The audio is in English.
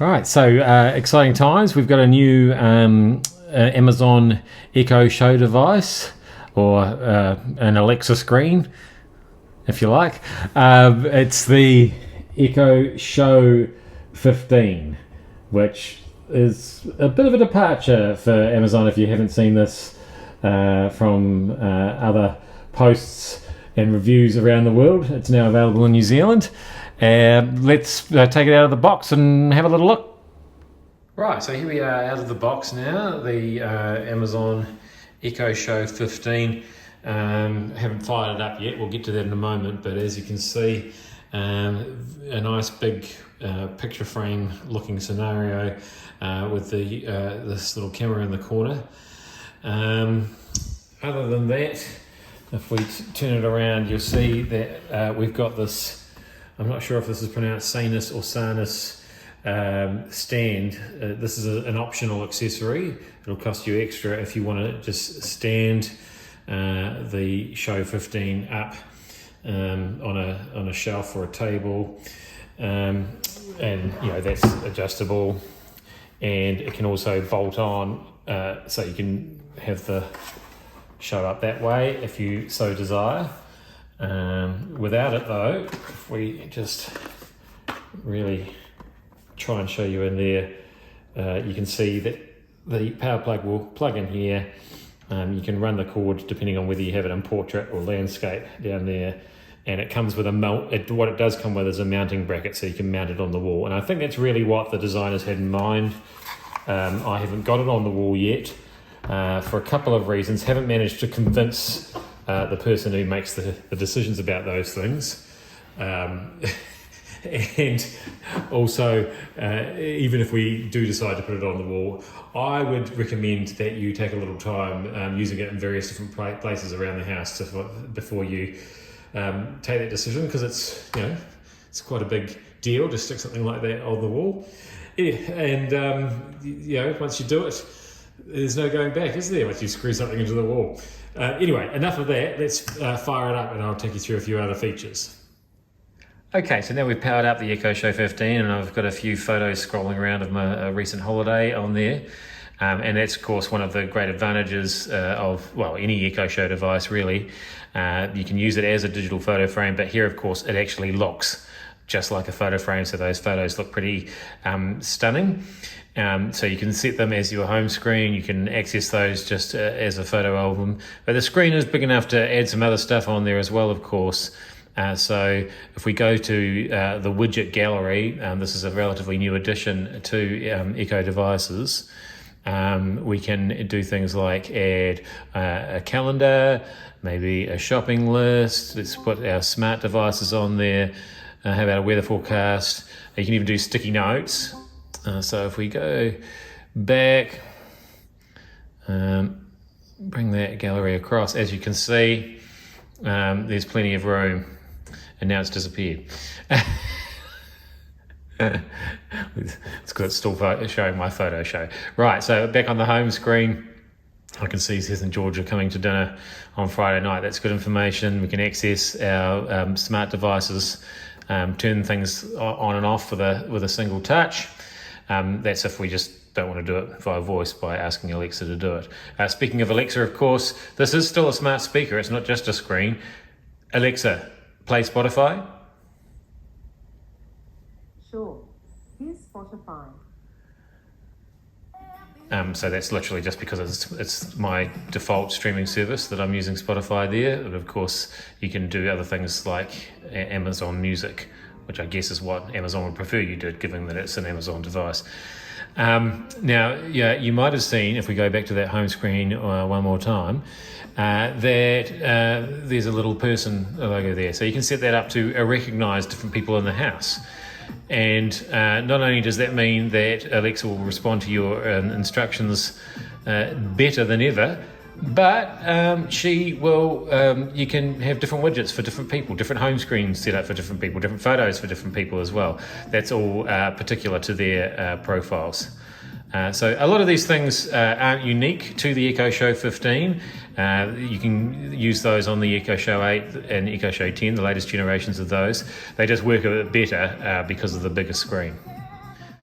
Right, so exciting times. We've got a new Amazon Echo Show device, or an Alexa screen, if you like. It's the Echo Show 15, which is a bit of a departure for Amazon if you haven't seen this from other posts and reviews around the world. It's now available in New Zealand. Let's take it out of the box and have a little look. Right, so here we are out of the box now, the Amazon Echo Show 15. Haven't fired it up yet, we'll get to that in a moment, but as you can see, a nice big picture frame looking scenario with this little camera in the corner. Other than that, if we turn it around, you'll see that we've got this, I'm not sure if this is pronounced Sanus or Sanus stand. This is an optional accessory. It'll cost you extra if you want to just stand the Show 15 up on a shelf or a table, and you know that's adjustable, and it can also bolt on, so you can have the show up that way if you so desire. Without it though, if we just really try and show you in there, you can see that the power plug will plug in here. You can run the cord depending on whether you have it in portrait or landscape down there, and it comes with what it does come with is a mounting bracket, so you can mount it on the wall, and I think that's really what the designers had in mind. I haven't got it on the wall yet for a couple of reasons. Haven't managed to convince the person who makes the decisions about those things. And also, even if we do decide to put it on the wall, I would recommend that you take a little time using it in various different places around the house before you take that decision, because it's quite a big deal to stick something like that on the wall. Yeah, and once you do it, there's no going back, is there? Once you screw something into the wall. Anyway, enough of that. Let's fire it up, and I'll take you through a few other features. Okay, so now we've powered up the Echo Show 15, and I've got a few photos scrolling around of my recent holiday on there. And that's, of course, one of the great advantages of, well, any Echo Show device, really. You can use it as a digital photo frame, but here, of course, it actually looks just like a photo frame, so those photos look pretty stunning. So you can set them as your home screen, you can access those just as a photo album. But the screen is big enough to add some other stuff on there as well, of course. So if we go to the widget gallery, this is a relatively new addition to Echo devices. We can do things like add a calendar, maybe a shopping list. Let's put our smart devices on there. How about a weather forecast? You can even do sticky notes. So if we go back, bring that gallery across, as you can see, there's plenty of room. And now it's disappeared. It's because it's still showing my photo show. Right, so back on the home screen, I can see Seth and George are coming to dinner on Friday night. That's good information. We can access our smart devices, turn things on and off with a single touch. That's if we just don't want to do it via voice by asking Alexa to do it. Speaking of Alexa, of course, this is still a smart speaker. It's not just a screen. Alexa, play Spotify. Sure. Here's Spotify. So that's literally just because it's my default streaming service that I'm using Spotify there. But of course, you can do other things like Amazon Music, which I guess is what Amazon would prefer you did, given that it's an Amazon device. Now, yeah, you might have seen, if we go back to that home screen one more time, that there's a little person logo there. So you can set that up to recognise different people in the house. And not only does that mean that Alexa will respond to your instructions better than ever, but she will, you can have different widgets for different people, different home screens set up for different people, different photos for different people as well. That's all particular to their profiles. So a lot of these things aren't unique to the Echo Show 15. You can use those on the Echo Show 8 and Echo Show 10, the latest generations of those. They just work a bit better because of the bigger screen.